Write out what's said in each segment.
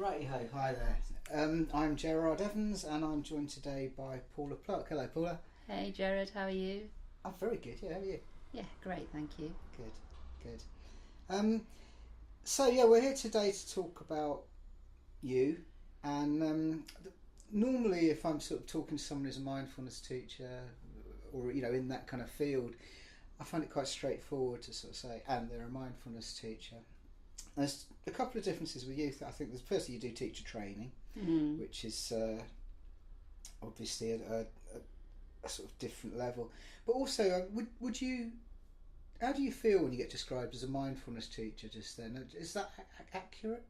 Righty-ho, hi there. I'm Gerard Evans and I'm joined today by Paula Pluck. Hello, Paula. Hey Gerard, how are you? I'm very good, yeah, how are you? Yeah, great, thank you. Good. So we're here today to talk about you, and normally if I'm sort of talking to someone who's a mindfulness teacher or, in that kind of field, I find it quite straightforward to sort of say, and they're a mindfulness teacher. There's a couple of differences with you. I think firstly you do teacher training, which is obviously a sort of different level. But also, would you? How do you feel when you get described as a mindfulness teacher? Just then, is that accurate?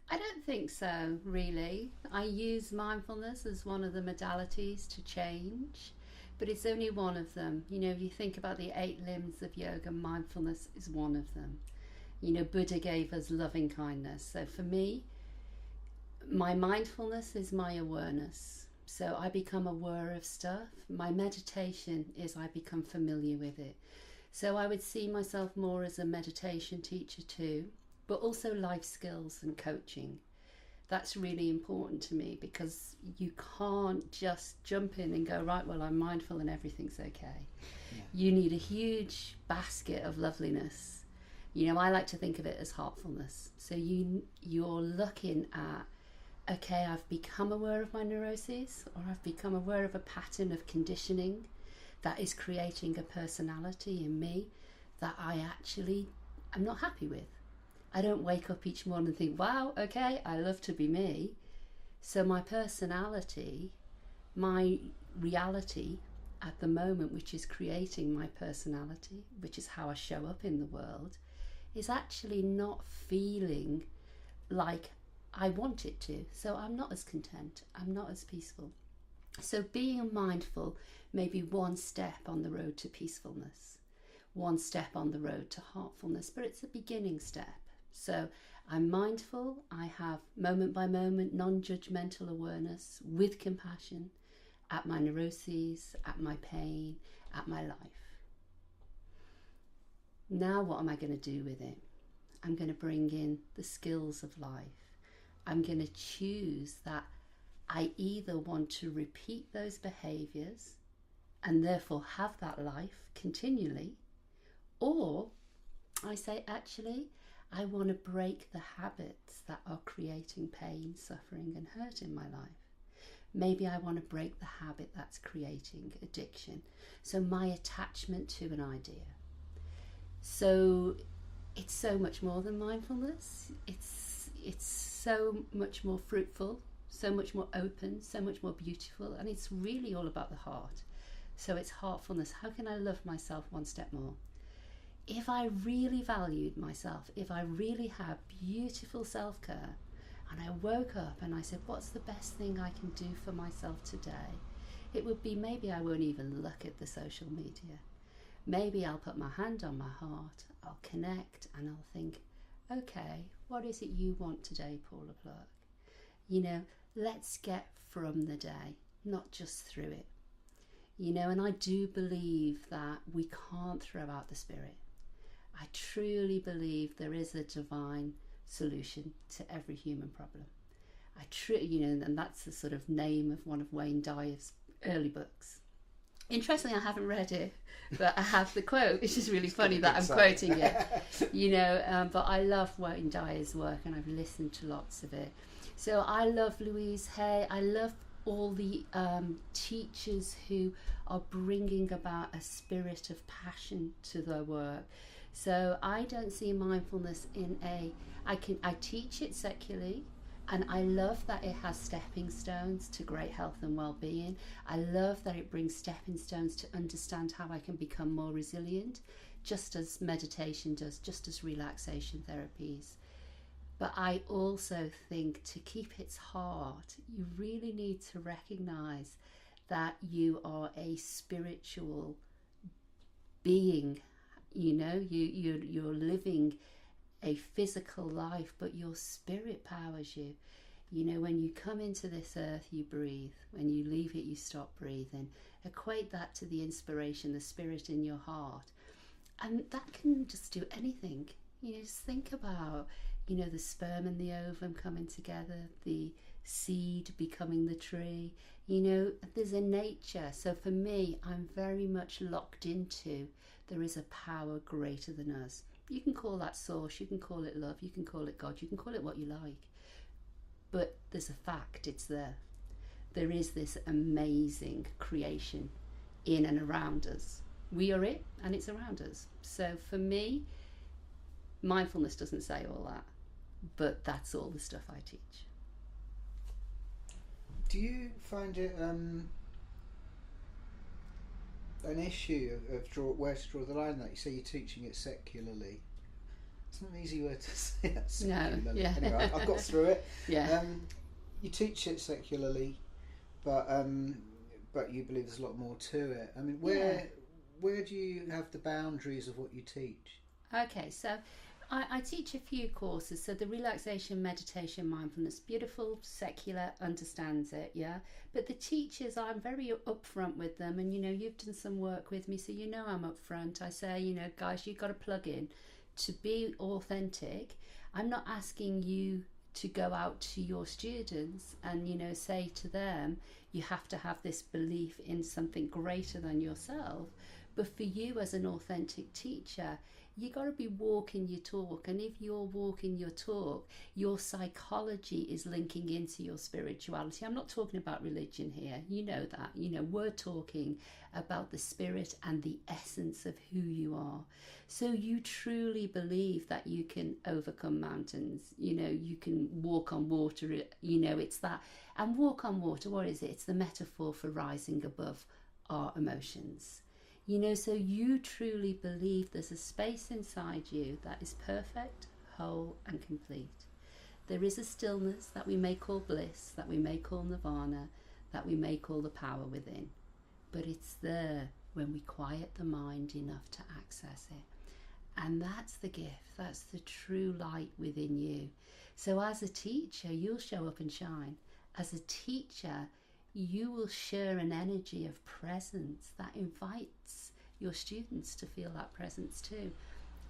I don't think so, really. I use mindfulness as one of the modalities to change, but it's only one of them. If you think about the 8 limbs of yoga, mindfulness is one of them. Buddha gave us loving kindness. So for me, my mindfulness is my awareness. So I become aware of stuff. My meditation is I become familiar with it. So I would see myself more as a meditation teacher too, but also life skills and coaching. That's really important to me because you can't just jump in and go, right, well, I'm mindful and everything's okay. Yeah. You need a huge basket of loveliness. I like to think of it as heartfulness. So you're looking at, okay, I've become aware of my neuroses, or I've become aware of a pattern of conditioning that is creating a personality in me that I'm not happy with. I don't wake up each morning and think, wow, okay, I love to be me. So my personality, my reality at the moment, which is creating my personality, which is how I show up in the world, is actually not feeling like I want it to. So I'm not as content, I'm not as peaceful. So being mindful may be one step on the road to peacefulness, one step on the road to heartfulness, but it's a beginning step. So I'm mindful, I have moment by moment non-judgmental awareness with compassion at my neuroses, at my pain, at my life. Now what am I going to do with it? I'm going to bring in the skills of life. I'm going to choose that I either want to repeat those behaviours and therefore have that life continually, or I say, actually, I want to break the habits that are creating pain, suffering and hurt in my life. Maybe I want to break the habit that's creating addiction. So my attachment to an idea. So it's so much more than mindfulness. It's so much more fruitful, so much more open, so much more beautiful, and it's really all about the heart. So it's heartfulness. How can I love myself one step more? If I really valued myself, if I really had beautiful self-care, and I woke up and I said, what's the best thing I can do for myself today? It would be, maybe I won't even look at the social media. Maybe I'll put my hand on my heart, I'll connect, and I'll think, okay, what is it you want today, Paula Pluck? Let's get from the day, not just through it. And I do believe that we can't throw out the spirit. I truly believe there is a divine solution to every human problem. And that's the sort of name of one of Wayne Dyer's early books. Interestingly, I haven't read it, but I have the quote, which is really funny that I'm quoting it. But I love Wayne Dyer's work and I've listened to lots of it. So I love Louise Hay. I love all the teachers who are bringing about a spirit of passion to their work. So I don't see mindfulness I teach it secularly, and I love that it has stepping stones to great health and well-being. I love that it brings stepping stones to understand how I can become more resilient, just as meditation does, just as relaxation therapies. But I also think to keep its heart, you really need to recognize that you are a spiritual being. You're living a physical life, but your spirit powers you. When you come into this earth, you breathe. When you leave it, you stop breathing. Equate that to the inspiration, the spirit in your heart. And that can just do anything. Just think about, the sperm and the ovum coming together, the seed becoming the tree. There's a nature. So for me, I'm very much locked into there is a power greater than us. You can call that source, you can call it love, you can call it God, you can call it what you like. But there's a fact, it's there. There is this amazing creation in and around us. We are it, and it's around us. So for me, mindfulness doesn't say all that, but that's all the stuff I teach. Do you find it an issue of where to draw the line? Like you say, you're teaching it secularly. It's not an easy word to say that secularly. No, yeah. Anyway, I've got through it. Yeah. You teach it secularly, but you believe there's a lot more to it. I mean, where do you have the boundaries of what you teach? Okay, so I teach a few courses. So the relaxation, meditation, mindfulness, beautiful, secular, understands it, yeah. But the teachers, I'm very upfront with them, and you've done some work with me, so I'm upfront. I say, guys, you've got to plug in to be authentic. I'm not asking you to go out to your students and say to them, you have to have this belief in something greater than yourself. But for you as an authentic teacher, you got to be walking your talk. And if you're walking your talk, your psychology is linking into your spirituality. I'm not talking about religion here. You know that. We're talking about the spirit and the essence of who you are. So you truly believe that you can overcome mountains. You can walk on water. It's that. And walk on water, what is it? It's the metaphor for rising above our emotions. So you truly believe there's a space inside you that is perfect, whole and complete. There is a stillness that we may call bliss, that we may call nirvana, that we may call the power within. But it's there when we quiet the mind enough to access it. And that's the gift, that's the true light within you. So as a teacher, you'll show up and shine. As a teacher, you will share an energy of presence that invites your students to feel that presence too.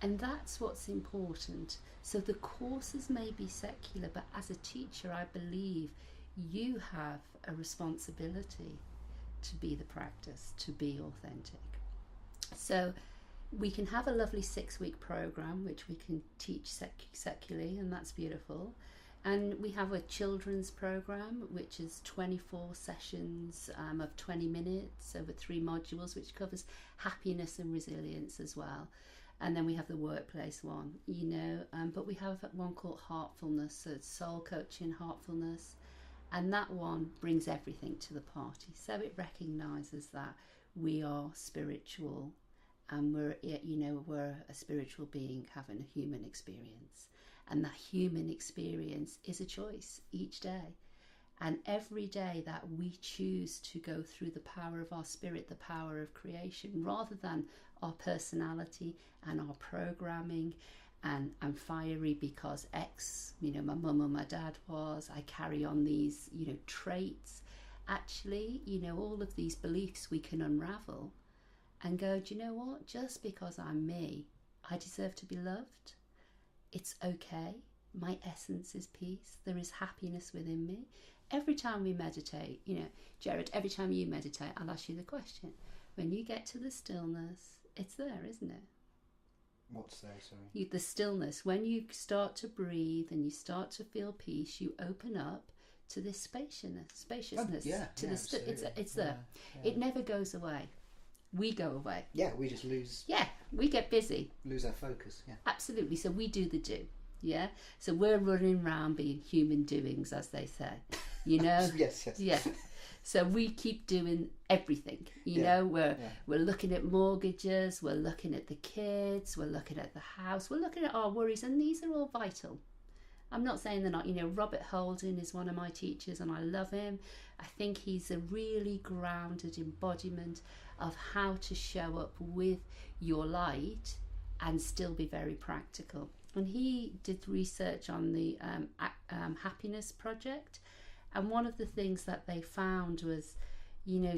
And that's what's important. So the courses may be secular, but as a teacher, I believe you have a responsibility to be the practice, to be authentic. So we can have a lovely 6-week program, which we can teach secularly, and that's beautiful. And we have a children's program, which is 24 sessions of 20 minutes over 3 modules, which covers happiness and resilience as well. And then we have the workplace one, but we have one called Heartfulness, so it's soul coaching, heartfulness. And that one brings everything to the party. So it recognises that we are spiritual, and we're a spiritual being having a human experience. And that human experience is a choice each day. And every day that we choose to go through the power of our spirit, the power of creation, rather than our personality and our programming and I'm fiery because X, my mum or my dad was, I carry on these, traits. Actually, all of these beliefs we can unravel and go, do you know what? Just because I'm me, I deserve to be loved. It's okay. My essence is peace. There is happiness within me. Every time we meditate, Gerard, every time you meditate, I'll ask you the question. When you get to the stillness, it's there, isn't it? What's there, sorry? The stillness. When you start to breathe and you start to feel peace, you open up to this spaciousness. It's there. Yeah. It never goes away. We go away. Yeah, we just lose. Yeah, we get busy. Lose our focus, yeah. Absolutely. So we do the do, yeah? So we're running around being human doings, as they say, Yes. Yeah. So we keep doing everything, we're looking at mortgages, we're looking at the kids, we're looking at the house, we're looking at our worries, and these are all vital. I'm not saying they're not, Robert Holden is one of my teachers and I love him. I think he's a really grounded embodiment of how to show up with your light and still be very practical. And he did research on the happiness project. And one of the things that they found was,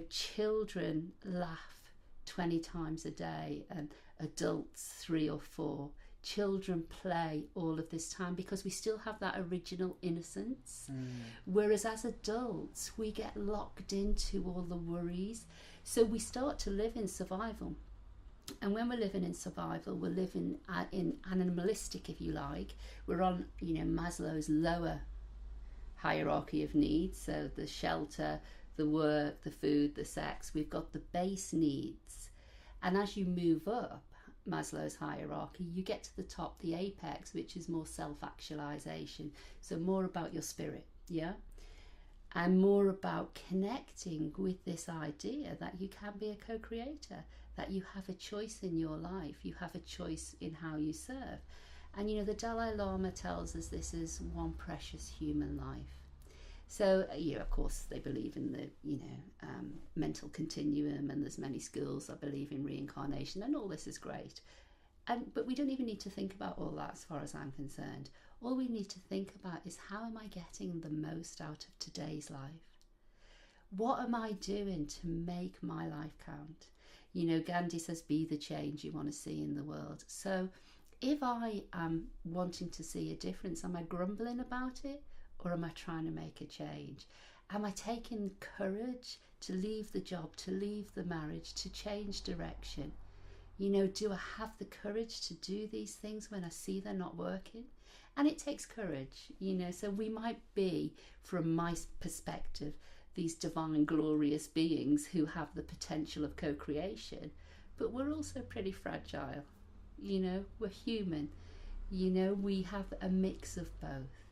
children laugh 20 times a day and adults 3 or 4. children play all of this time because we still have that original innocence. Whereas as adults, we get locked into all the worries. So we start to live in survival. And when we're living in survival, we're living in animalistic, if you like. We're on, Maslow's lower hierarchy of needs. So the shelter, the work, the food, the sex. We've got the base needs. And as you move up Maslow's hierarchy, you get to the top, the apex, which is more self-actualization. So more about your spirit, yeah? And more about connecting with this idea that you can be a co-creator, that you have a choice in your life, you have a choice in how you serve. And the Dalai Lama tells us this is one precious human life. So, of course, they believe in the, mental continuum, and there's many schools that believe in reincarnation, and all this is great. But we don't even need to think about all that as far as I'm concerned. All we need to think about is, how am I getting the most out of today's life? What am I doing to make my life count? Gandhi says, be the change you want to see in the world. So if I am wanting to see a difference, am I grumbling about it? Or am I trying to make a change? Am I taking courage to leave the job, to leave the marriage, to change direction? Do I have the courage to do these things when I see they're not working? And it takes courage, so we might be, from my perspective, these divine, glorious beings who have the potential of co-creation, but we're also pretty fragile. We're human. We have a mix of both.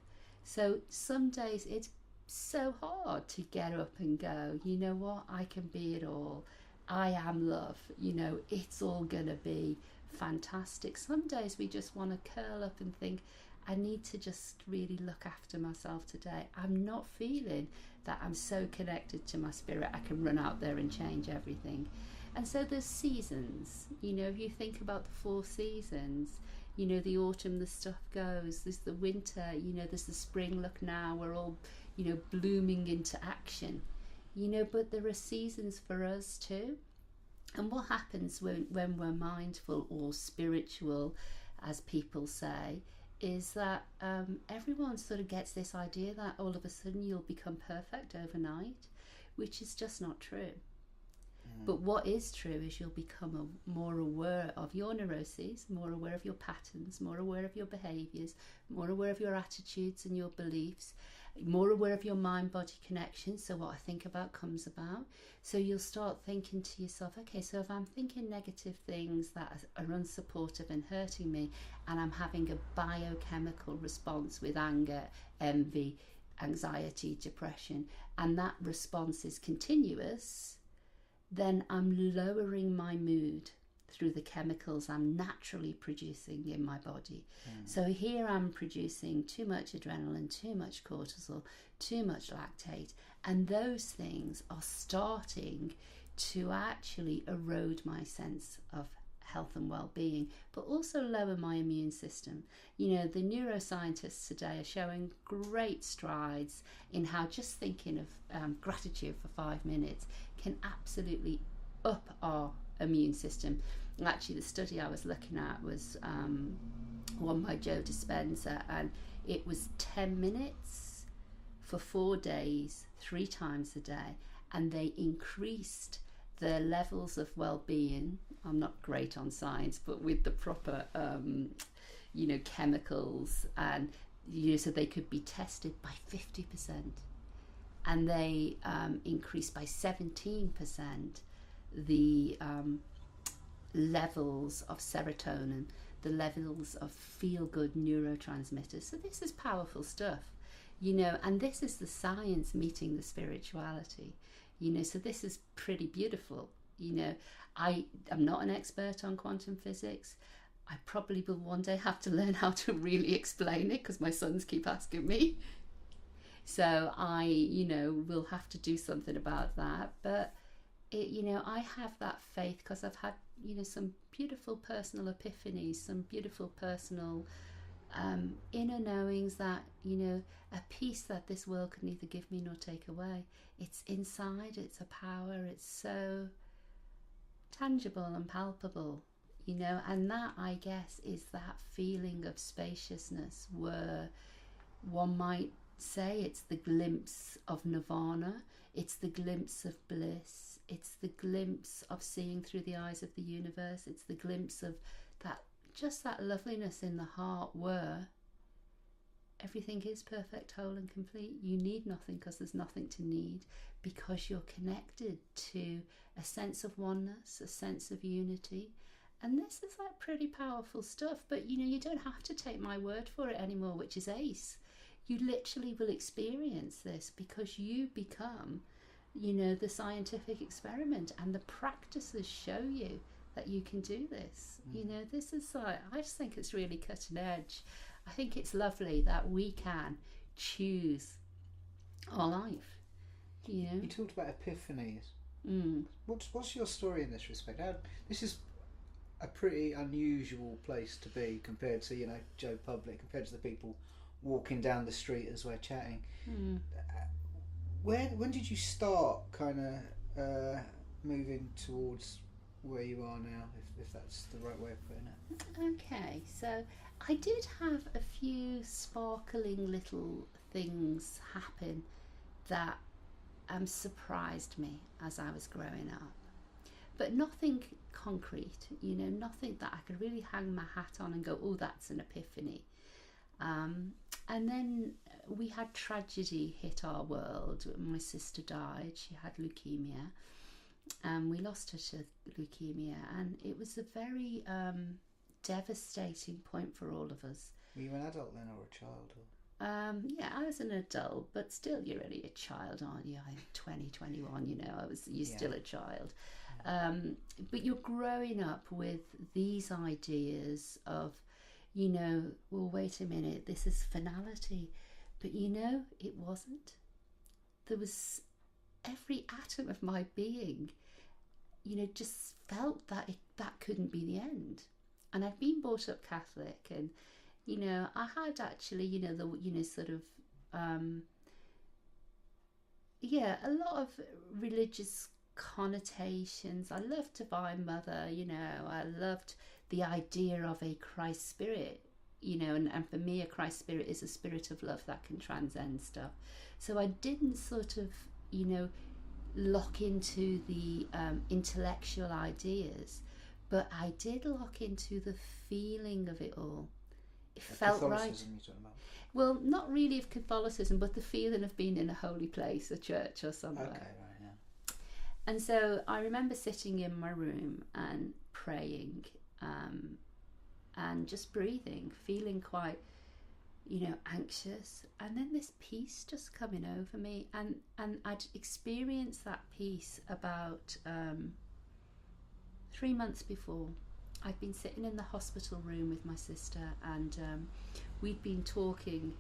So some days it's so hard to get up and go, you know what, I can be it all. I am love. It's all going to be fantastic. Some days we just want to curl up and think, I need to just really look after myself today. I'm not feeling that I'm so connected to my spirit, I can run out there and change everything. And so there's seasons. If you think about the 4 seasons, the autumn, the stuff goes, there's the winter, there's the spring, look now, we're all, blooming into action, but there are seasons for us too. And what happens when we're mindful or spiritual, as people say, is that everyone sort of gets this idea that all of a sudden you'll become perfect overnight, which is just not true. But what is true is you'll become more aware of your neuroses, more aware of your patterns, more aware of your behaviours, more aware of your attitudes and your beliefs, more aware of your mind-body connection. So what I think about comes about. So you'll start thinking to yourself, okay, so if I'm thinking negative things that are unsupportive and hurting me, and I'm having a biochemical response with anger, envy, anxiety, depression, and that response is continuous, then I'm lowering my mood through the chemicals I'm naturally producing in my body. So here I'm producing too much adrenaline, too much cortisol, too much lactate, and those things are starting to actually erode my sense of health and well-being, but also lower my immune system. The neuroscientists today are showing great strides in how just thinking of gratitude for 5 minutes can absolutely up our immune system. Actually, the study I was looking at was one by Joe Dispenza, and it was 10 minutes for 4 days, 3 times a day, and they increased the levels of well-being. I'm not great on science, but with the proper chemicals, and so they could be tested by 50%, and they increased by 17% the levels of serotonin, the levels of feel-good neurotransmitters. So this is powerful stuff, and this is the science meeting the spirituality. So this is pretty beautiful. I am not an expert on quantum physics. I probably will one day have to learn how to really explain it, because my sons keep asking me. So I, will have to do something about that. But, I have that faith because I've had, some beautiful personal epiphanies, some beautiful personal inner knowings that, a peace that this world can neither give me nor take away. It's inside, it's a power, it's so tangible and palpable, you know, and that, I guess, is that feeling of spaciousness where one might say it's the glimpse of nirvana, it's the glimpse of bliss, it's the glimpse of seeing through the eyes of the universe, it's the glimpse of that, just that loveliness in the heart where everything is perfect, whole and complete. You need nothing because there's nothing to need, because you're connected to a sense of oneness, a sense of unity. And this is like pretty powerful stuff, but you know, you don't have to take my word for it anymore, which is ace. You literally will experience this because you become, you know, the scientific experiment, and the practices show you that you can do this. You know, this is like, I just think it's really cutting edge. I think it's lovely that we can choose our life. You know, you talked about epiphanies. What's your story in this respect? This is a pretty unusual place to be compared to, you know, Joe Public, compared to the people walking down the street as we're chatting. When did you start kind of moving towards where you are now, if that's the right way of putting it? Okay, so I did have a few sparkling little things happen that surprised me as I was growing up, but nothing concrete, you know, nothing that I could really hang my hat on and go, oh, that's an epiphany. And then we had tragedy hit our world. My sister died. She had leukemia, and we lost her to leukemia, and it was a very devastating point for all of us. Were you an adult then, or a child? Yeah, I was an adult, but still, you're only a child, aren't you? I'm 20, 21, you know, you're still a child. But you're growing up with these ideas of, you know, well, wait a minute, this is finality. But, you know, it wasn't. There was every atom of my being, you know, just felt that that couldn't be the end. And I've been brought up Catholic, and, you know, I had actually, you know, sort of, a lot of religious connotations. I loved Divine Mother, you know, I loved the idea of a Christ spirit, you know, and for me a Christ spirit is a spirit of love that can transcend stuff. So I didn't sort of, you know, lock into the intellectual ideas, but I did lock into the feeling of it all. It felt right. You're talking about? Well, not really of Catholicism, but the feeling of being in a holy place, a church or somewhere. Okay, right, yeah. And so I remember sitting in my room and praying, and just breathing, feeling quite, you know, anxious, and then this peace just coming over me, and I'd experienced that peace about 3 months before. I'd been sitting in the hospital room with my sister, and we'd been talking,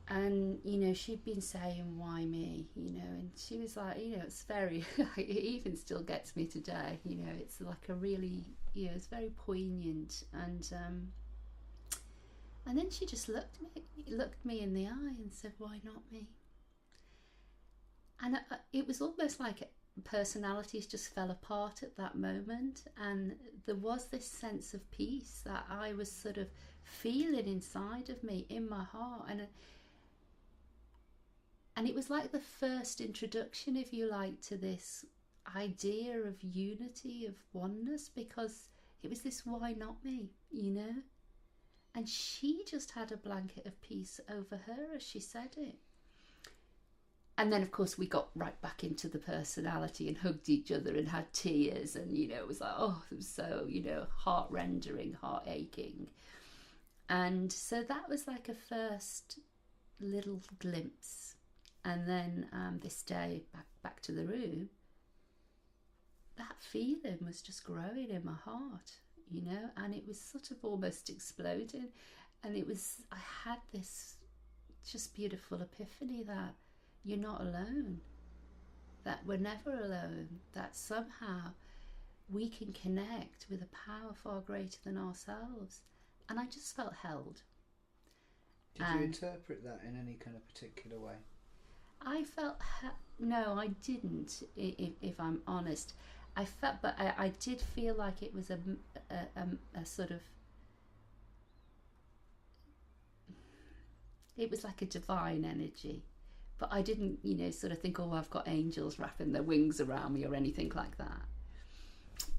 and, you know, she'd been saying, why me, you know, and she was like, you know, it's very, it even still gets me today, you know, it's like a really, you know, it's very poignant, and then she just looked me in the eye and said, why not me? And it was almost like personalities just fell apart at that moment, and there was this sense of peace that I was sort of feeling inside of me, in my heart, and it was like the first introduction, if you like, to this idea of unity, of oneness, because it was this why not me, you know? And she just had a blanket of peace over her as she said it. And then, of course, we got right back into the personality and hugged each other and had tears, and, you know, it was like, oh, it was so, you know, heart-rending, heart-aching. And so that was like a first little glimpse. And then this day, back to the room, that feeling was just growing in my heart, you know, and it was sort of almost exploding. And I had this just beautiful epiphany that you're not alone, that we're never alone, that somehow we can connect with a power far greater than ourselves. And I just felt held. Did you interpret that in any kind of particular way? I felt, no, I didn't, if I'm honest. I felt, but I did feel like it was a sort of, it was like a divine energy. But I didn't, sort of think, oh, I've got angels wrapping their wings around me or anything like that.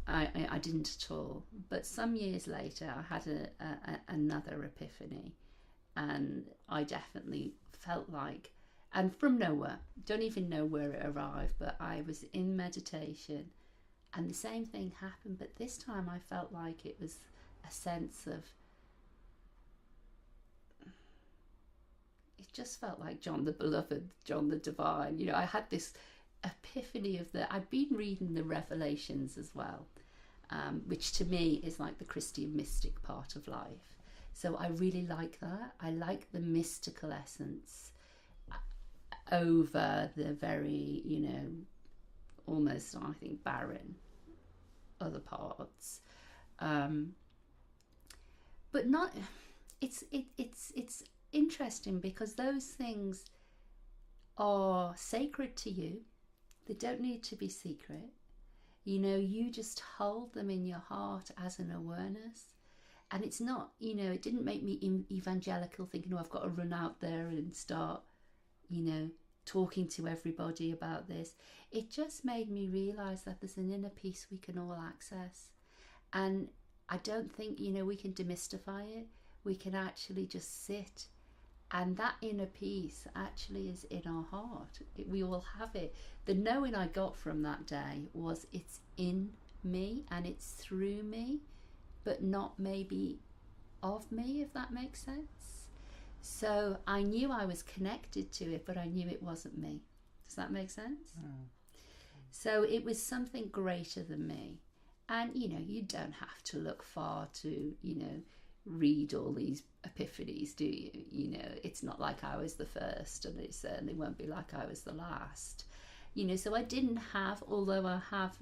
I didn't at all. But some years later, I had another epiphany, and I definitely felt like, and from nowhere, don't even know where it arrived, but I was in meditation, and the same thing happened. But this time, I felt like it was a sense of, it just felt like John the Beloved, John the Divine. I had this epiphany of I'd been reading the Revelations as well, which to me is like the Christian mystic part of life. So I really like that. I like the mystical essence over the very, almost, I think, barren other parts. But not, it's interesting because those things are sacred to you. They don't need to be secret. You just hold them in your heart as an awareness. And it's not, it didn't make me evangelical thinking, oh, I've got to run out there and start, talking to everybody about this. It just made me realise that there's an inner peace we can all access. And I don't think, we can demystify it. We can actually just sit. And that inner peace actually is in our heart. We all have it. The knowing I got from that day was it's in me and it's through me, but not maybe of me, if that makes sense. So I knew I was connected to it, but I knew it wasn't me. Does that make sense? So it was something greater than me. And, you don't have to look far to, read all these epiphanies, do you? It's not like I was the first, and it certainly won't be like I was the last. So I didn't have, although I have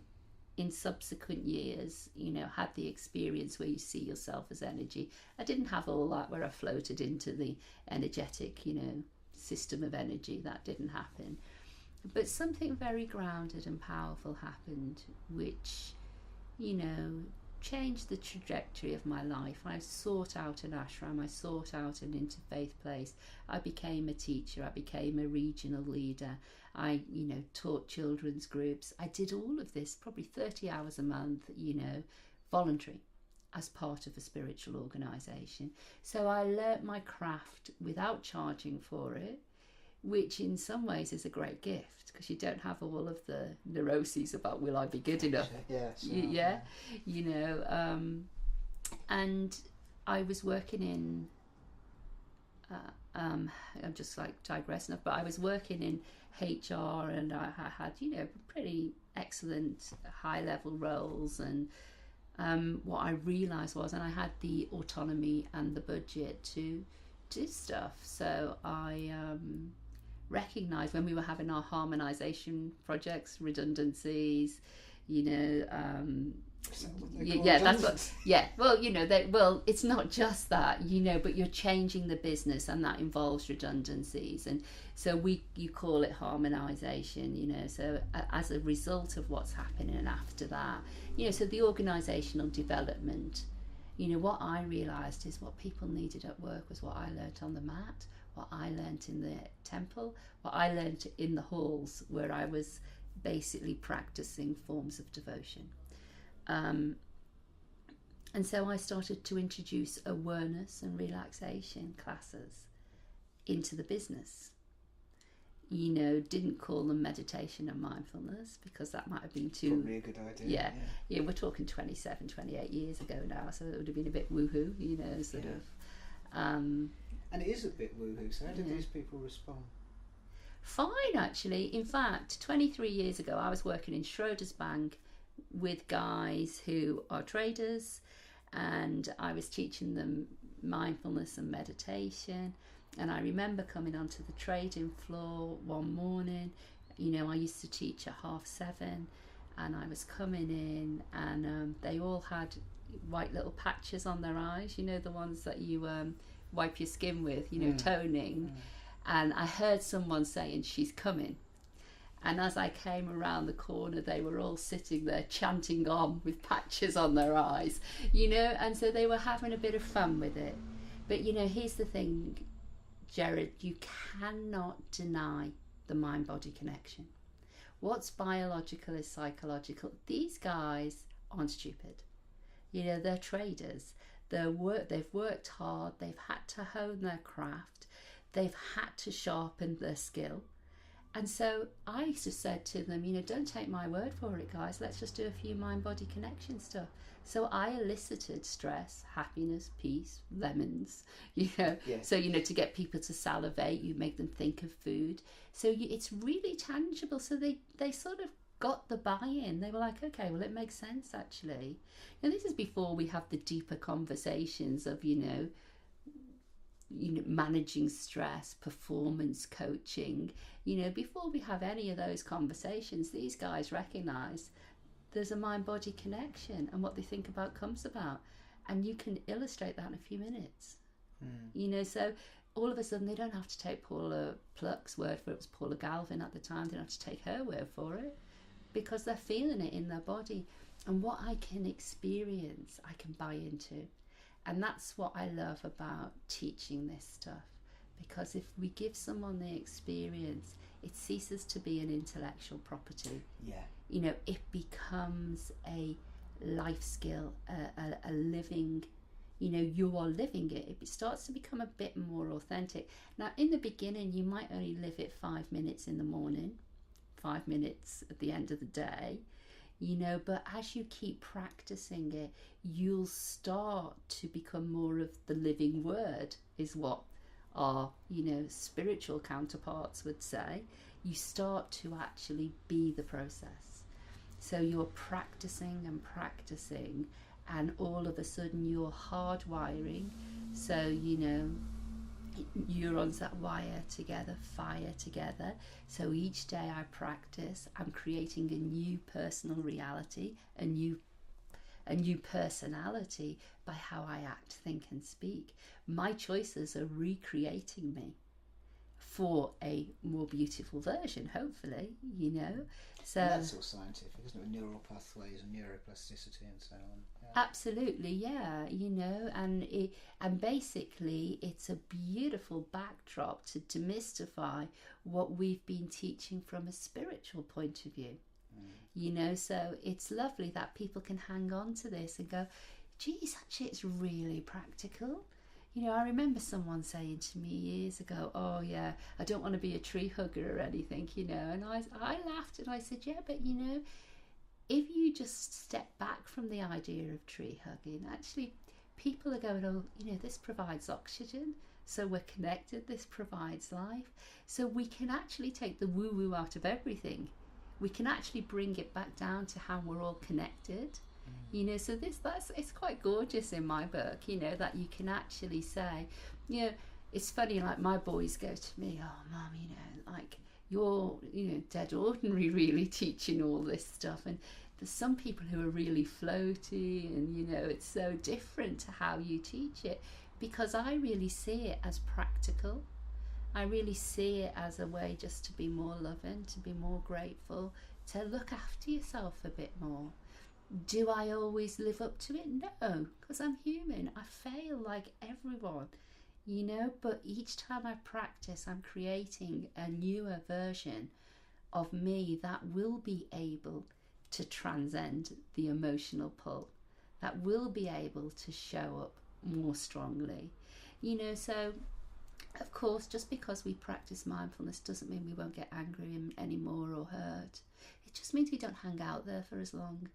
in subsequent years, had the experience where you see yourself as energy. I didn't have all that where I floated into the energetic, system of energy. That didn't happen. But something very grounded and powerful happened, which, changed the trajectory of my life. I sought out an ashram, I sought out an interfaith place. I became a teacher, I became a regional leader. I, taught children's groups. I did all of this, probably 30 hours a month, voluntary, as part of a spiritual organisation. So I learnt my craft without charging for it, which in some ways is a great gift, because you don't have all of the neuroses about will I be good enough. And I was working in I'm just like digressing, but I was working in HR, and I had pretty excellent high level roles, and what I realised was, and I had the autonomy and the budget to do stuff, so I recognised when we were having our harmonisation projects, redundancies, that's what. Yeah, well, it's not just that, but you're changing the business, and that involves redundancies, and so you call it harmonisation. So as a result of what's happening after that, so the organisational development. What I realised is what people needed at work was what I learnt on the mat, what I learnt in the temple, what I learnt in the halls where I was basically practicing forms of devotion. And so I started to introduce awareness and relaxation classes into the business. Didn't call them meditation and mindfulness because that might have been too... Probably a good idea. Yeah, we're talking 27, 28 years ago now, so it would have been a bit woohoo, sort of. And it is a bit woohoo, so how did these people respond? Fine, actually. In fact, 23 years ago, I was working in Schroders Bank with guys who are traders, and I was teaching them mindfulness and meditation. And I remember coming onto the trading floor one morning. I used to teach at 7:30, and I was coming in, and they all had white little patches on their eyes, the ones that you wipe your skin with, toning. And I heard someone saying, "She's coming." And as I came around the corner, they were all sitting there chanting on with patches on their eyes, you know, and so they were having a bit of fun with it. But, you know, here's the thing, Gerard, you cannot deny the mind-body connection. What's biological is psychological. These guys aren't stupid. You know, they're traders. They've worked hard. They've had to hone their craft. They've had to sharpen their skill. And so I just said to them, you know, don't take my word for it, guys. Let's just do a few mind-body connection stuff. So I elicited stress, happiness, peace, lemons, you know. Yeah. So, you know, to get people to salivate, you make them think of food. So it's really tangible. So they sort of got the buy-in. They were like, okay, well, it makes sense, actually. And this is before we have the deeper conversations of, you know, managing stress, performance coaching. You know, before we have any of those conversations, these guys recognize there's a mind-body connection, and what they think about comes about, and you can illustrate that in a few minutes. You know, so all of a sudden they don't have to take Paula Pluck's word for it. It was Paula Galvin at the time. They don't have to take her word for it, because they're feeling it in their body. And what I can experience, I can buy into. And that's what I love about teaching this stuff, because if we give someone the experience, it ceases to be an intellectual property. Yeah. You know, it becomes a life skill, a living, you know, you are living it. It starts to become a bit more authentic. Now, in the beginning, you might only live it 5 minutes in the morning, 5 minutes at the end of the day, you know, but as you keep practicing it, you'll start to become more of the living word, is what our, you know, spiritual counterparts would say. You start to actually be the process. So you're practicing and practicing, and all of a sudden you're hardwiring. So, you know, neurons that wire together, fire together. So each day I practice, I'm creating a new personal reality, a new personality by how I act, think and speak. My choices are recreating me for a more beautiful version, hopefully, you know. So and that's all scientific, isn't it? Neural pathways and neuroplasticity and so on. Yeah. Absolutely, yeah, you know, and basically it's a beautiful backdrop to demystify what we've been teaching from a spiritual point of view. You know, so it's lovely that people can hang on to this and go, geez, actually it's really practical. You know, I remember someone saying to me years ago, oh yeah, I don't want to be a tree hugger or anything, you know, and I laughed and I said, yeah, but you know, if you just step back from the idea of tree hugging, actually people are going, oh, you know, this provides oxygen, so we're connected, this provides life. So we can actually take the woo-woo out of everything. We can actually bring it back down to how we're all connected. You know, so it's quite gorgeous in my book, you know, that you can actually say, you know, it's funny, like my boys go to me, oh mum, you know, like you're, you know, dead ordinary really teaching all this stuff, and there's some people who are really floaty, and you know, it's so different to how you teach it, because I really see it as practical. I really see it as a way just to be more loving, to be more grateful, to look after yourself a bit more. Do I always live up to it? No, because I'm human. I fail like everyone, you know, but each time I practice, I'm creating a newer version of me that will be able to transcend the emotional pull, that will be able to show up more strongly, you know. So of course, just because we practice mindfulness doesn't mean we won't get angry anymore or hurt. It just means we don't hang out there for as long.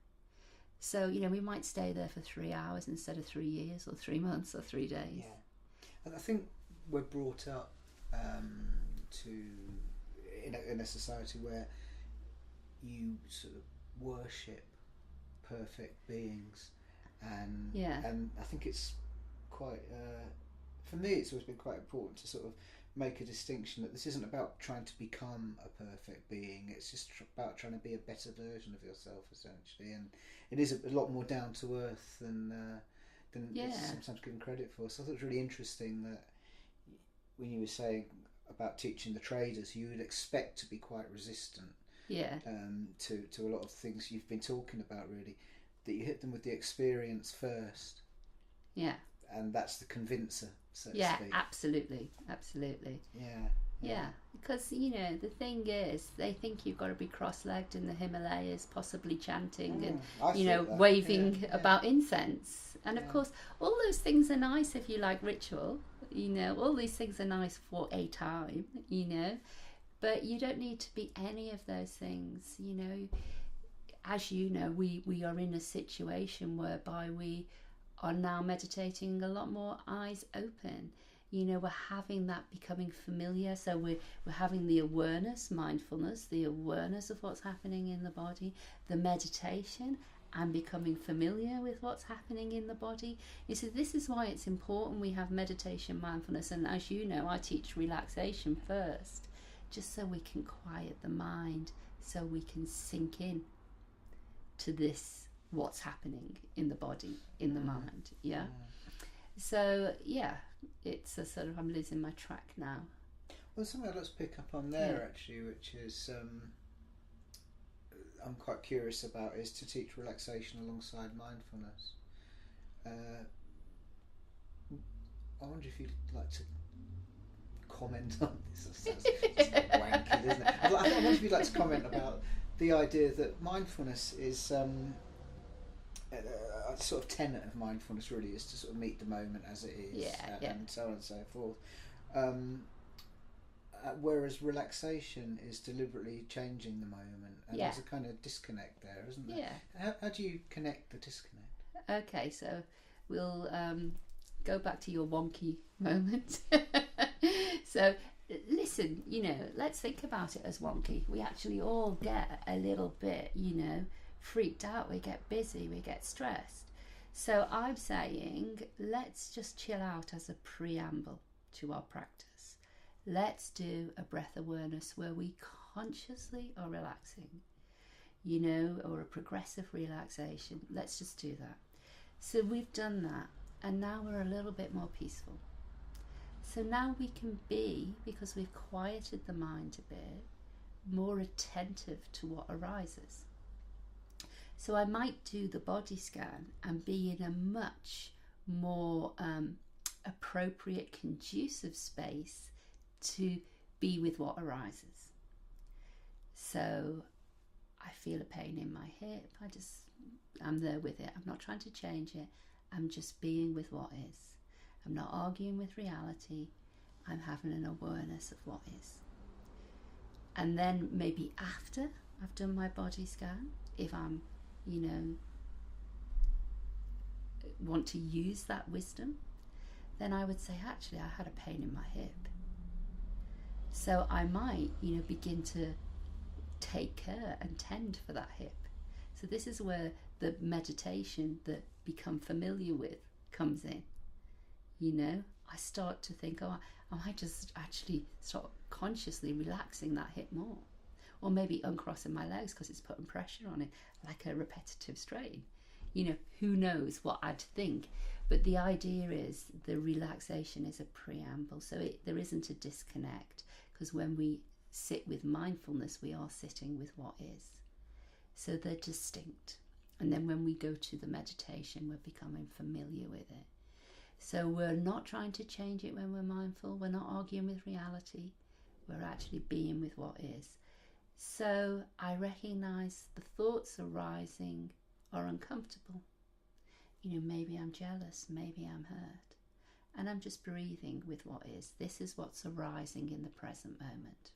So, you know, we might stay there for 3 hours instead of 3 years or 3 months or 3 days. Yeah. And I think we're brought up in a society where you sort of worship perfect beings, and I think it's quite for me it's always been quite important to sort of make a distinction that this isn't about trying to become a perfect being, it's just about trying to be a better version of yourself, essentially, and it is a lot more down to earth than it's sometimes given credit for. So I thought it was really interesting that when you were saying about teaching the traders, you would expect to be quite resistant to a lot of things you've been talking about, really, that you hit them with the experience first. Yeah. And that's the convincer, so to speak. Yeah, absolutely. Yeah, because, you know, the thing is, they think you've got to be cross-legged in the Himalayas, possibly chanting and, you know, waving about incense. And of course, all those things are nice if you like ritual, you know, all these things are nice for a time, you know, but you don't need to be any of those things, you know. As you know, we are in a situation whereby we are now meditating a lot more eyes open. You know, we're having that becoming familiar. So we're having the awareness, mindfulness, the awareness of what's happening in the body, the meditation, and becoming familiar with what's happening in the body. You see, this is why it's important we have meditation, mindfulness, and as you know, I teach relaxation first, just so we can quiet the mind, so we can sink in to this, what's happening in the body, in the mind. So it's a sort of, I'm losing my track now. Well, something I'd like to pick up on there actually, which is I'm quite curious about, is to teach relaxation alongside mindfulness. I wonder if you'd like to comment on this. It's wanky, isn't it? I wonder if you'd like to comment about the idea that mindfulness is a sort of tenet of mindfulness really is to sort of meet the moment as it is, and so on and so forth. Whereas relaxation is deliberately changing the moment, and there's a kind of disconnect there, isn't there? How do you connect the disconnect? Okay, so we'll go back to your wonky moment. So listen, you know, let's think about it as wonky. We actually all get a little bit, you know, freaked out, we get busy, we get stressed. So I'm saying, let's just chill out as a preamble to our practice. Let's do a breath awareness where we consciously are relaxing, you know, or a progressive relaxation. Let's just do that. So we've done that, and now we're a little bit more peaceful. So now we can be, because we've quieted the mind a bit, more attentive to what arises. So I might do the body scan and be in a much more appropriate, conducive space to be with what arises. So I feel a pain in my hip. I'm there with it. I'm not trying to change it. I'm just being with what is. I'm not arguing with reality. I'm having an awareness of what is. And then maybe after I've done my body scan, if I'm, you know, want to use that wisdom, then I would say, actually, I had a pain in my hip. So I might, you know, begin to take care and tend for that hip. So this is where the meditation that become familiar with comes in. You know, I start to think, oh, I might just actually start consciously relaxing that hip more. Or maybe uncrossing my legs because it's putting pressure on it, like a repetitive strain. You know, who knows what I'd think. But the idea is the relaxation is a preamble. So there isn't a disconnect, because when we sit with mindfulness, we are sitting with what is. So they're distinct. And then when we go to the meditation, we're becoming familiar with it. So we're not trying to change it when we're mindful. We're not arguing with reality. We're actually being with what is. So I recognize the thoughts arising are uncomfortable. You know, maybe I'm jealous, maybe I'm hurt. And I'm just breathing with what is. This is what's arising in the present moment.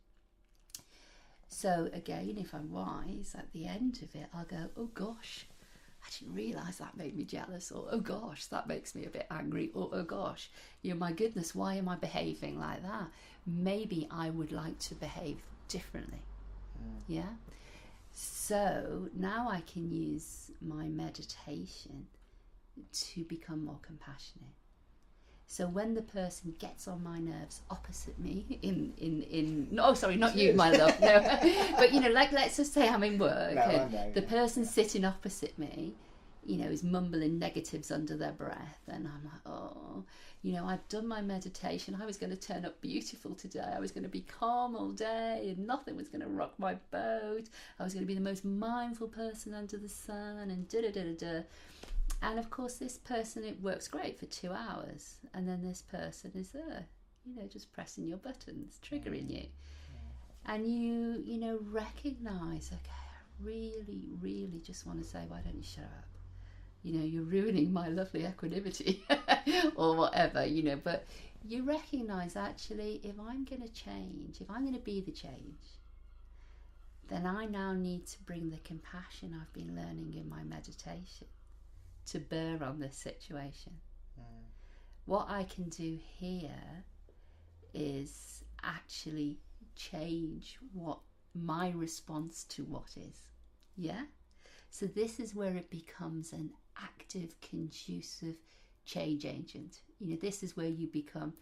So again, if I'm wise, at the end of it, I'll go, oh gosh, I didn't realise that made me jealous, or oh gosh, that makes me a bit angry, or oh gosh, you know, my goodness, why am I behaving like that? Maybe I would like to behave differently. Yeah. So now I can use my meditation to become more compassionate. So when the person gets on my nerves opposite me no, sorry, not you, my love, no, but you know, like let's just say I'm in work and the person sitting opposite me, is mumbling negatives under their breath, and I'm like, oh, I've done my meditation. I was going to turn up beautiful today. I was going to be calm all day and nothing was going to rock my boat. I was going to be the most mindful person under the sun, and da-da-da-da-da. And of course this person, it works great for 2 hours, and then this person is there, just pressing your buttons, triggering you. And you recognise, okay, I really, really just want to say, why don't you shut up? You're ruining my lovely equanimity or whatever, but you recognise, actually, if I'm going to change, if I'm going to be the change, then I now need to bring the compassion I've been learning in my meditation to bear on this situation. What I can do here is actually change what my response to what is. Yeah? So this is where it becomes an active, conducive change agent. This is where you become,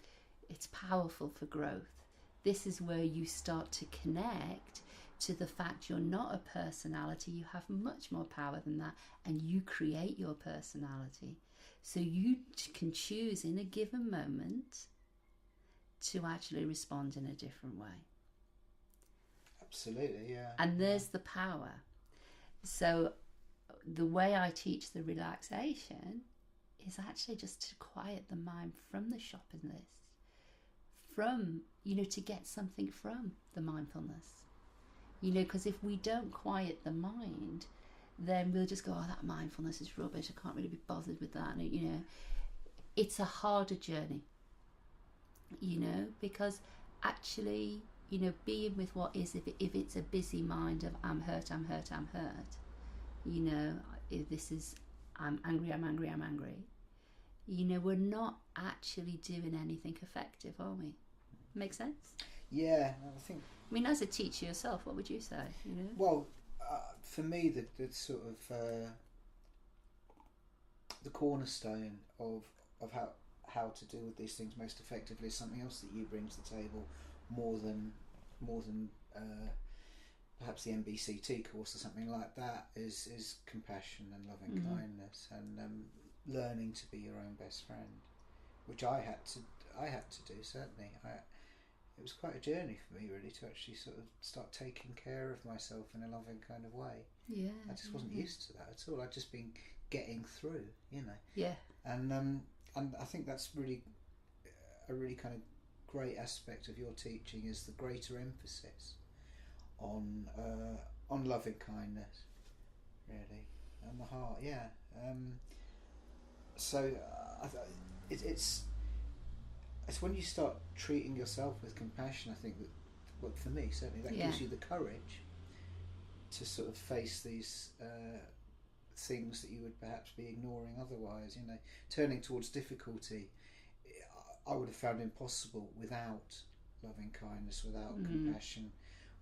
it's powerful for growth. This is where you start to connect to the fact you're not a personality. You have much more power than that, and you create your personality. So you can choose in a given moment to actually respond in a different way. Absolutely, yeah. And there's the power. So the way I teach the relaxation is actually just to quiet the mind from the shopping list, from, to get something from the mindfulness. Because if we don't quiet the mind, then we'll just go, oh, that mindfulness is rubbish, I can't really be bothered with that. And, it's a harder journey, because actually, being with what is, if it's a busy mind of I'm hurt, if this is I'm angry, we're not actually doing anything effective, are we? Make sense? Yeah, I think. I mean, as a teacher yourself, what would you say? Well, for me, the sort of the cornerstone of how to deal with these things most effectively is something else that you bring to the table, more than perhaps the MBCT course or something like that, is compassion and loving kindness, and learning to be your own best friend, which I had to do, certainly. It was quite a journey for me, really, to actually sort of start taking care of myself in a loving kind of way. Yeah. I just wasn't used to that at all. I'd just been getting through, Yeah. And I think that's really a really kind of great aspect of your teaching, is the greater emphasis on loving kindness, really, and the heart. Yeah. It's when you start treating yourself with compassion, I think that, well, for me certainly, that gives you the courage to sort of face these things that you would perhaps be ignoring otherwise. Turning towards difficulty, I would have found impossible without loving kindness, without compassion,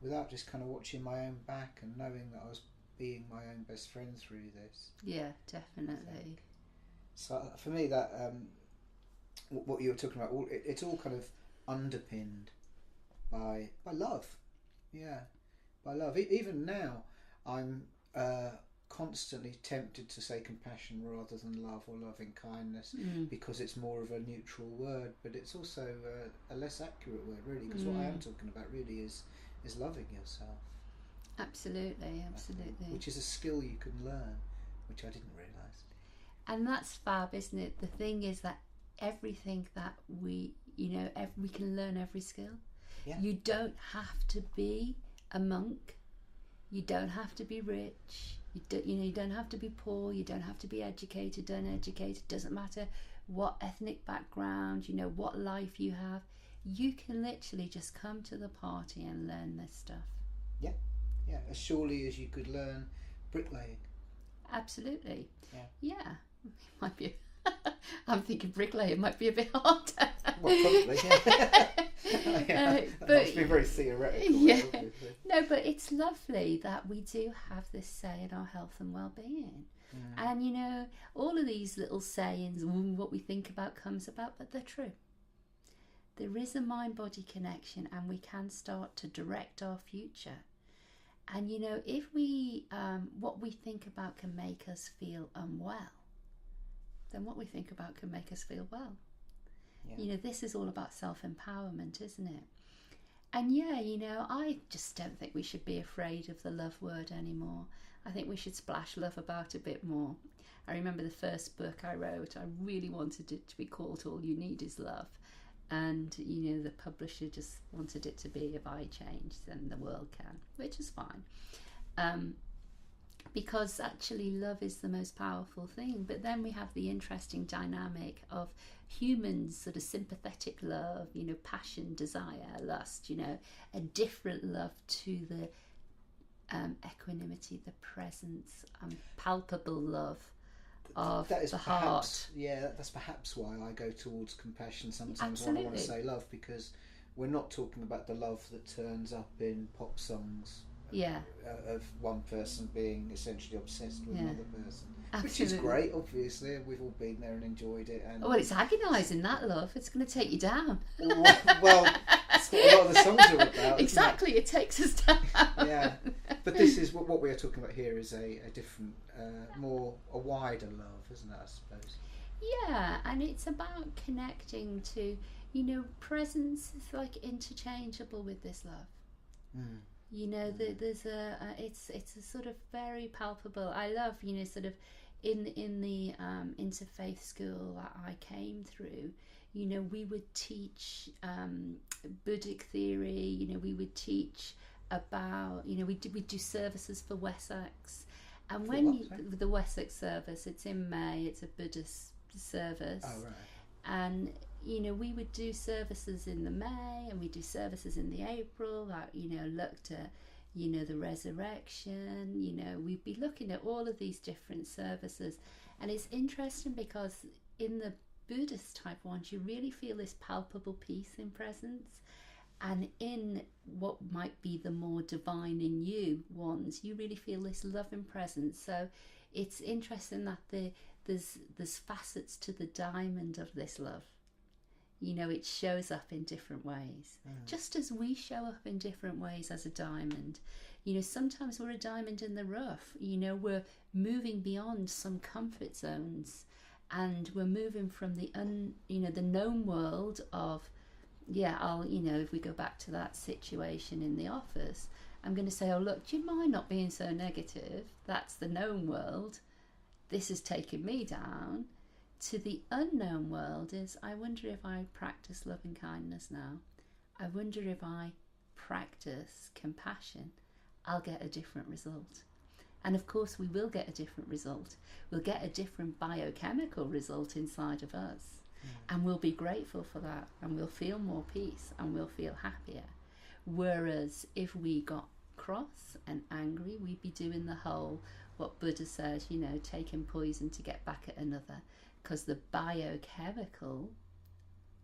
without just kind of watching my own back and knowing that I was being my own best friend through this. Yeah, definitely. So for me, that what you were talking about, it's all kind of underpinned by love. Yeah, by love. Even now, I'm constantly tempted to say compassion rather than love or loving kindness, because it's more of a neutral word, but it's also a less accurate word, really, because what I am talking about really is loving yourself. Absolutely. Which is a skill you can learn, which I didn't realise. And that's fab, isn't it? The thing is that everything that we can learn every skill. Yeah. You don't have to be a monk. You don't have to be rich. You don't have to be poor. You don't have to be educated, uneducated. Doesn't matter what ethnic background, what life you have. You can literally just come to the party and learn this stuff. Yeah. As surely as you could learn bricklaying. Absolutely. Yeah. It might be. I'm thinking bricklaying might be a bit harder. Well, probably. Yeah. But it's been very theoretical. Yeah. No, but it's lovely that we do have this say in our health and well-being. And all of these little sayings, what we think about comes about, but they're true. There is a mind-body connection, and we can start to direct our future. And you know, if we what we think about can make us feel unwell, then what we think about can make us feel well. Yeah. You know, this is all about self-empowerment, isn't it? And yeah, you know, I just don't think we should be afraid of the love word anymore. I think we should splash love about a bit more. I remember the first book I wrote, I really wanted it to be called All You Need Is Love. And, you know, the publisher just wanted it to be, if I change, then the world can, which is fine. Because actually love is the most powerful thing. But then we have the interesting dynamic of humans, sort of sympathetic love, you know, passion, desire, lust, you know, a different love to the equanimity, the presence, palpable love of that is the perhaps, heart. Yeah, that's perhaps why I go towards compassion sometimes. Absolutely. When I want to say love, because we're not talking about the love that turns up in pop songs. Yeah. Of one person being essentially obsessed with another person. Absolutely. Which is great, obviously. We've all been there and enjoyed it. And well, it's agonising, that love. It's going to take you down. Well, that's what a lot of the songs are about. Exactly, it takes us down. Yeah. But this is what we are talking about here is a different, a wider love, isn't it, I suppose? Yeah, and it's about connecting to, you know, presence is like interchangeable with this love. Mm. You know, there's it's a sort of very palpable. I love, you know, sort of in the interfaith school that I came through. You know, we would teach Buddhic theory. You know, we would teach about, you know, we do services for Wessex, and for when the Wessex service, it's in May. It's a Buddhist service. Oh right. And you know, we would do services in the May and we do services in the April that, you know, looked at, you know, the resurrection. You know, we'd be looking at all of these different services, and it's interesting because in the Buddhist type ones you really feel this palpable peace in presence, and in what might be the more divine in you ones you really feel this love in presence. So it's interesting that there's facets to the diamond of this love. You know, it shows up in different ways, just as we show up in different ways as a diamond. You know, sometimes we're a diamond in the rough. You know, we're moving beyond some comfort zones, and we're moving from the the known world of, you know, if we go back to that situation in the office, I'm going to say, oh look, do you mind not being so negative? That's the known world. This has taken me down. To the unknown world is, I wonder if I practice loving kindness now. I wonder if I practice compassion, I'll get a different result. And of course we will get a different result. We'll get a different biochemical result inside of us. And we'll be grateful for that, and we'll feel more peace, and we'll feel happier. Whereas if we got cross and angry, we'd be doing the whole, what Buddha says, you know, taking poison to get back at another. Because the biochemical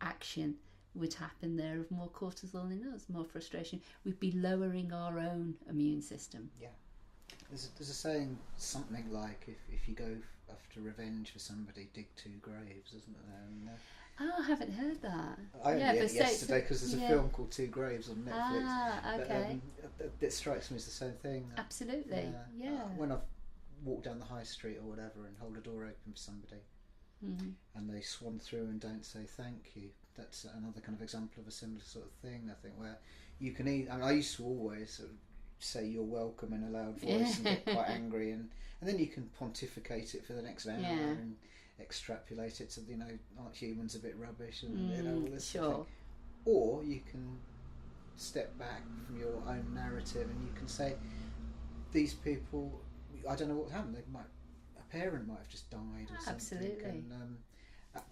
action would happen there of more cortisol in us, more frustration. We'd be lowering our own immune system. Yeah. There's a saying, something like, if you go after revenge for somebody, dig 2 graves, isn't there? Oh, I haven't heard that. I only heard it yesterday because there's a film called 2 Graves on Netflix. Ah, okay. But, it strikes me as the same thing. Absolutely, yeah. When I've walked down the high street or whatever and hold a door open for somebody, and they swan through and don't say thank you, that's another kind of example of a similar sort of thing, I think, where you can I used to always sort of say you're welcome in a loud voice and get quite angry, and then you can pontificate it for the next hour and extrapolate it to, you know, aren't humans a bit rubbish and you know, all this sort of thing. Or you can step back from your own narrative and you can say, these people, I don't know what happened, a parent might have just died or something. Absolutely.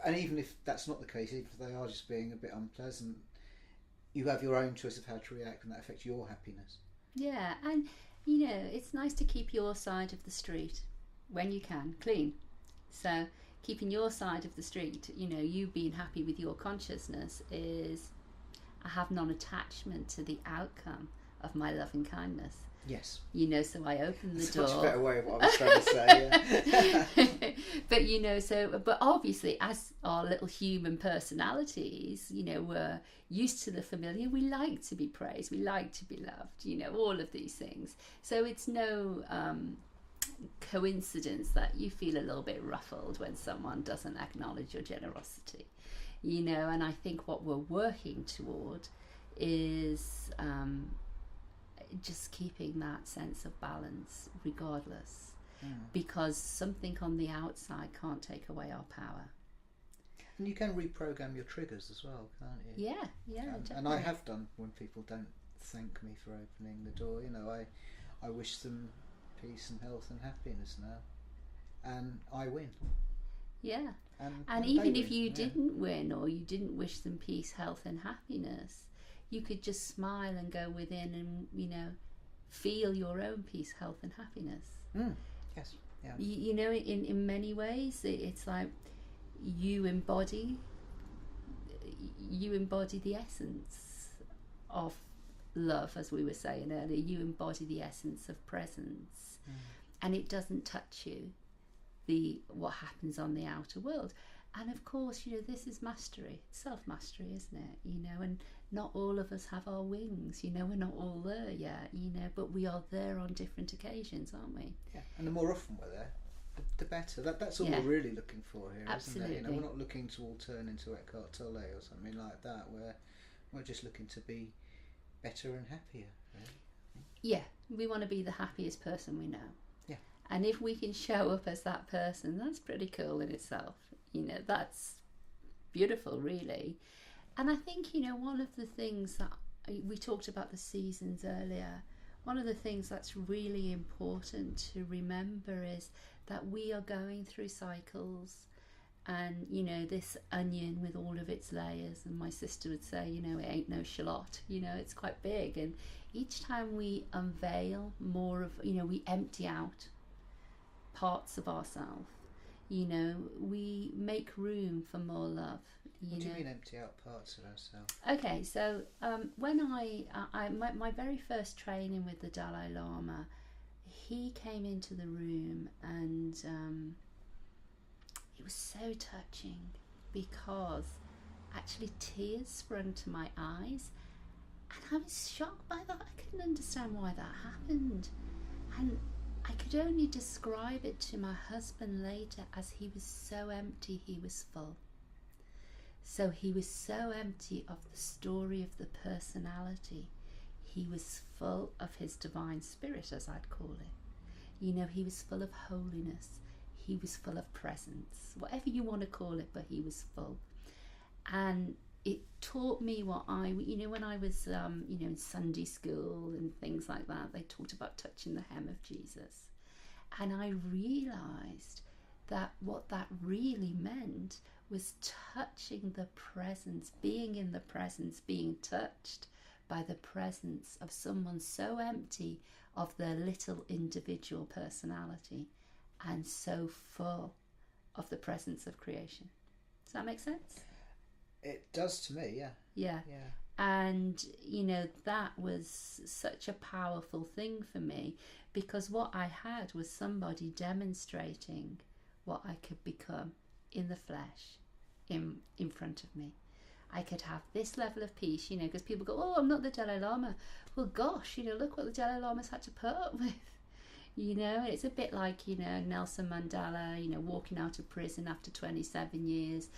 And even if that's not the case, even if they are just being a bit unpleasant, you have your own choice of how to react, and that affects your happiness. Yeah, and you know, it's nice to keep your side of the street when you can clean. So keeping your side of the street, you know, you being happy with your consciousness is, I have non-attachment to the outcome of my loving kindness. Yes. You know, so I open the That's door. a much better way of what I was trying to say. Yeah. But you know, but obviously, as our little human personalities, you know, we're used to the familiar. We like to be praised. We like to be loved. You know, all of these things. So it's no coincidence that you feel a little bit ruffled when someone doesn't acknowledge your generosity. You know, and I think what we're working toward is just keeping that sense of balance regardless, because something on the outside can't take away our power. And you can reprogram your triggers as well, can't you? Yeah, and I have done when people don't thank me for opening the door. You know, I wish them peace and health and happiness now, and I win. Yeah, and they even if win, you didn't win, or you didn't wish them peace, health and happiness, you could just smile and go within and, you know, feel your own peace, health and happiness. Yes. Yeah. You know, in many ways, it's like you embody the essence of love, as we were saying earlier. You embody the essence of presence, and it doesn't touch you, what happens on the outer world. And of course, you know, this is mastery, self-mastery, isn't it? You know, and not all of us have our wings, you know, we're not all there yet, you know, but we are there on different occasions, aren't we? Yeah, and the more often we're there, the better. That's all we're really looking for here, Absolutely. isn't it? You know, we're not looking to all turn into Eckhart Tolle or something like that. We're just looking to be better and happier, really. Yeah, we want to be the happiest person we know. Yeah. And if we can show up as that person, that's pretty cool in itself. You know, that's beautiful, really. And I think, you know, one of the things that we talked about the seasons earlier, one of the things that's really important to remember is that we are going through cycles, and, you know, this onion with all of its layers, and my sister would say, you know, it ain't no shallot, you know, it's quite big. And each time we unveil more of, you know, we empty out parts of ourselves, you know, we make room for more love. What do you mean empty out parts of ourselves? Okay, so when my very first training with the Dalai Lama, he came into the room, and it was so touching, because actually tears sprung to my eyes, and I was shocked by that. I couldn't understand why that happened, and I could only describe it to my husband later as he was so empty, he was full. So he was so empty of the story of the personality. He was full of his divine spirit, as I'd call it. You know, he was full of holiness. He was full of presence, whatever you want to call it, but he was full. And it taught me what you know, when I was, you know, in Sunday school and things like that, they talked about touching the hem of Jesus. And I realised that what that really meant was touching the presence, being in the presence, being touched by the presence of someone so empty of their little individual personality and so full of the presence of creation. Does that make sense? It does to me, yeah. Yeah. And, you know, that was such a powerful thing for me, because what I had was somebody demonstrating what I could become in the flesh, in front of me. I could have this level of peace, you know, because people go, oh, I'm not the Dalai Lama. Well, gosh, you know, look what the Dalai Lama's had to put up with. You know, it's a bit like, you know, Nelson Mandela, you know, walking out of prison after 27 years,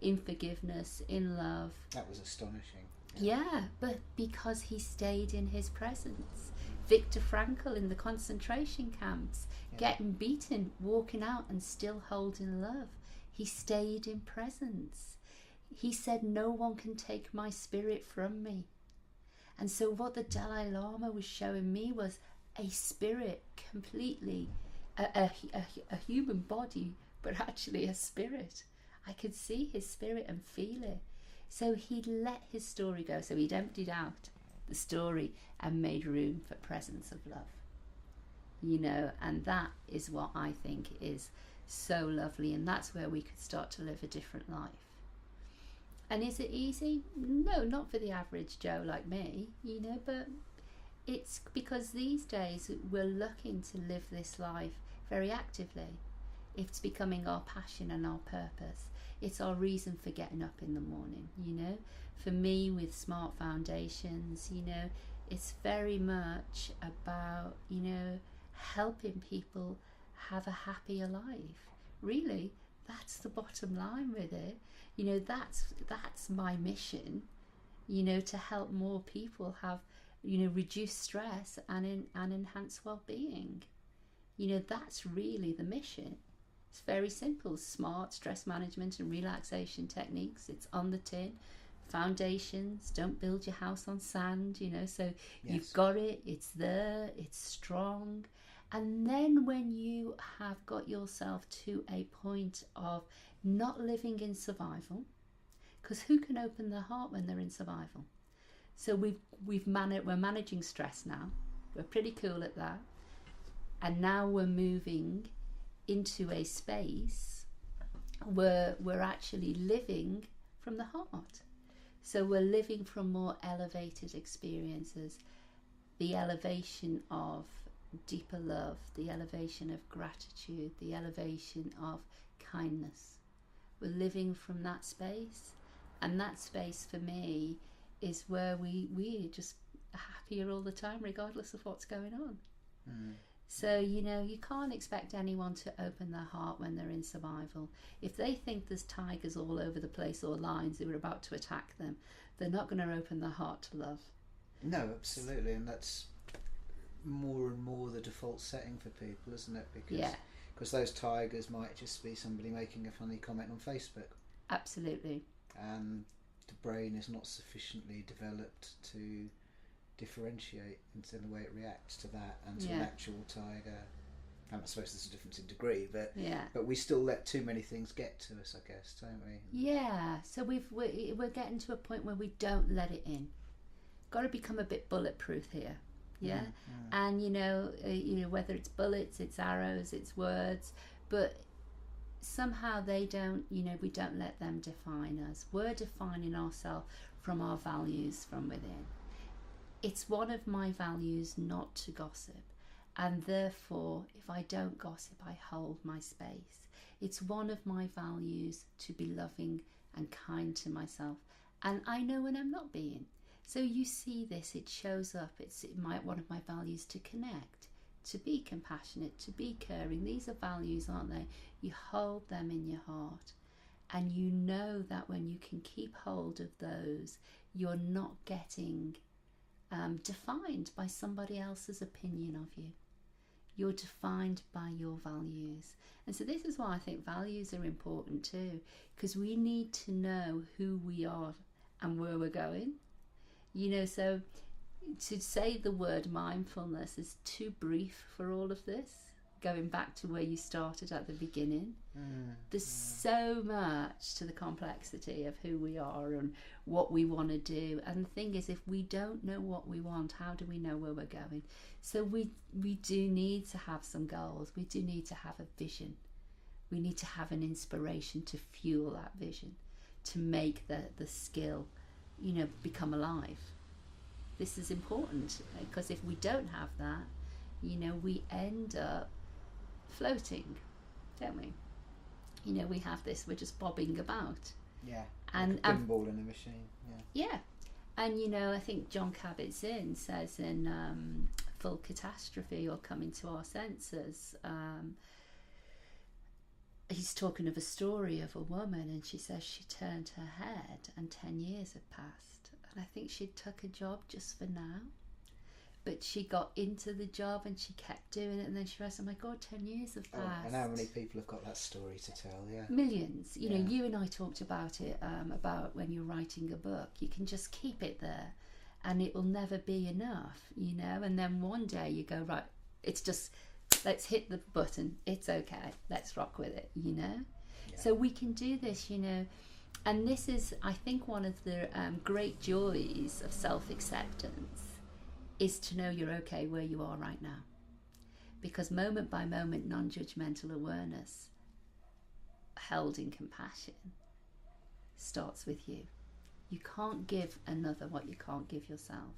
in forgiveness, in love. That was astonishing. Yeah, but because he stayed in his presence. Viktor Frankl in the concentration camps, getting beaten, walking out and still holding love. He stayed in presence. He said, no one can take my spirit from me. And so what the Dalai Lama was showing me was a spirit completely, a human body, but actually a spirit. I could see his spirit and feel it. So he'd let his story go. So he'd emptied out the story and made room for presence of love. You know, and that is what I think is so lovely, and that's where we could start to live a different life. And is it easy? No, not for the average Joe like me, you know, but It's because these days we're looking to live this life very actively. It's becoming our passion and our purpose. It's our reason for getting up in the morning, you know. For me, with Smart Foundations, you know, it's very much about, you know, helping people have a happier life. Really, that's the bottom line with it. You know, that's my mission, you know, to help more people have, you know, reduce stress and enhance well-being. You know, that's really the mission. It's very simple. Smart stress management and relaxation techniques. It's on the tin. Foundations. Don't build your house on sand, you know. So Yes. you've got it. It's there. It's strong. And then when you have got yourself to a point of not living in survival, because who can open their heart when they're in survival? So we're managing stress now. We're pretty cool at that. And now we're moving into a space where we're actually living from the heart. So we're living from more elevated experiences, the elevation of deeper love, the elevation of gratitude, the elevation of kindness. We're living from that space, and that space for me is where we're just happier all the time, regardless of what's going on. So, you know, you can't expect anyone to open their heart when they're in survival. If they think there's tigers all over the place or lions who are about to attack them, they're not going to open their heart to love. No, absolutely, and that's more and more the default setting for people, isn't it? Because those tigers might just be somebody making a funny comment on Facebook. Absolutely. And the brain is not sufficiently developed to differentiate in the way it reacts to that and to an actual tiger. I suppose there's a difference in degree, but we still let too many things get to us, I guess, don't we? Yeah. So we're getting to a point where we don't let it in. Got to become a bit bulletproof here. Yeah. And you know whether it's bullets, it's arrows, it's words, but somehow they don't. You know, we don't let them define us. We're defining ourselves from our values from within. It's one of my values not to gossip, and therefore if I don't gossip, I hold my space. It's one of my values to be loving and kind to myself, and I know when I'm not being. So you see this, it shows up. It's one of my values to connect, to be compassionate, to be caring. These are values, aren't they? You hold them in your heart, and you know that when you can keep hold of those, you're not getting defined by somebody else's opinion of you. You're defined by your values. And so this is why I think values are important too, because we need to know who we are and where we're going. You know, so to say the word mindfulness is too brief for all of this, going back to where you started at the beginning. There's so much to the complexity of who we are and what we want to do. And the thing is, if we don't know what we want, how do we know where we're going? So we do need to have some goals. We do need to have a vision. We need to have an inspiration to fuel that vision, to make the skill, you know, become alive. This is important, because if we don't have that, you know, we end up floating, don't we? You know, we have this, we're just bobbing about. Yeah, and like a pinball in a machine. Yeah. And you know, I think Jon Kabat-Zinn says in Full Catastrophe, or Coming to Our Senses, he's talking of a story of a woman, and she says she turned her head and 10 years had passed, and I think she took a job just for now. But she got into the job and she kept doing it, and then she realised, oh my God, 10 years have passed. And how many people have got that story to tell? Yeah, millions. You know, you and I talked about it, about when you're writing a book, you can just keep it there and it will never be enough, you know. And then one day you go, right, it's just, let's hit the button, it's okay, let's rock with it, you know. So we can do this, you know. And this is, I think, one of the great joys of self-acceptance, is to know you're okay where you are right now. Because moment by moment, non-judgmental awareness, held in compassion, starts with you. You can't give another what you can't give yourself.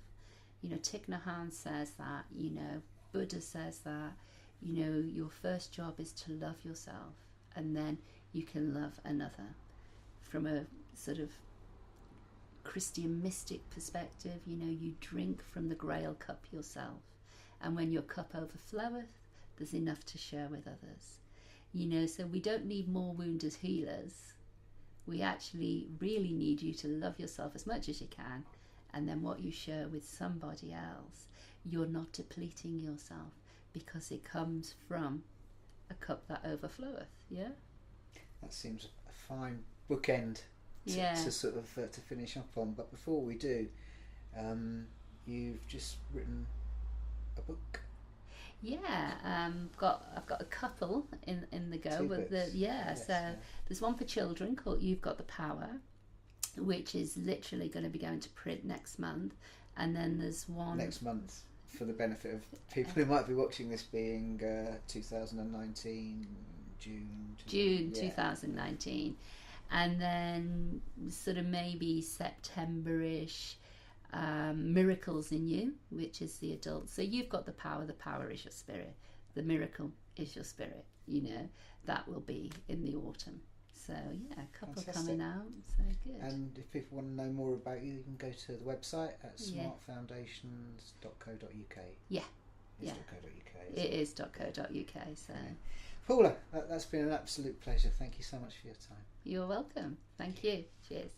You know, Thich Nhat Hanh says that, you know, Buddha says that, you know, your first job is to love yourself, and then you can love another. From a sort of Christian mystic perspective, you know, you drink from the grail cup yourself, and when your cup overfloweth, there's enough to share with others. You know, so we don't need more wounded healers. We actually really need you to love yourself as much as you can, and then what you share with somebody else, you're not depleting yourself, because it comes from a cup that overfloweth. Yeah, that seems a fine bookend to sort of to finish up on. But before we do, you've just written a book. Yeah, I've got a couple in the go. But there's one for children called You've Got the Power, which is literally going to be going to print next month, and then there's one next month, for the benefit of people who might be watching this, being 2019 June 2019, and then sort of maybe September-ish, Miracles in You, which is the adult. So you've got the power is your spirit, the miracle is your spirit, you know, that will be in the autumn. So yeah, a couple coming out, so good. And if people want to know more about you, you can go to the website at smartfoundations.co.uk. .co.uk. It is .co.uk. So Paula, that's been an absolute pleasure. Thank you so much for your time. You're welcome. Thank you. Cheers.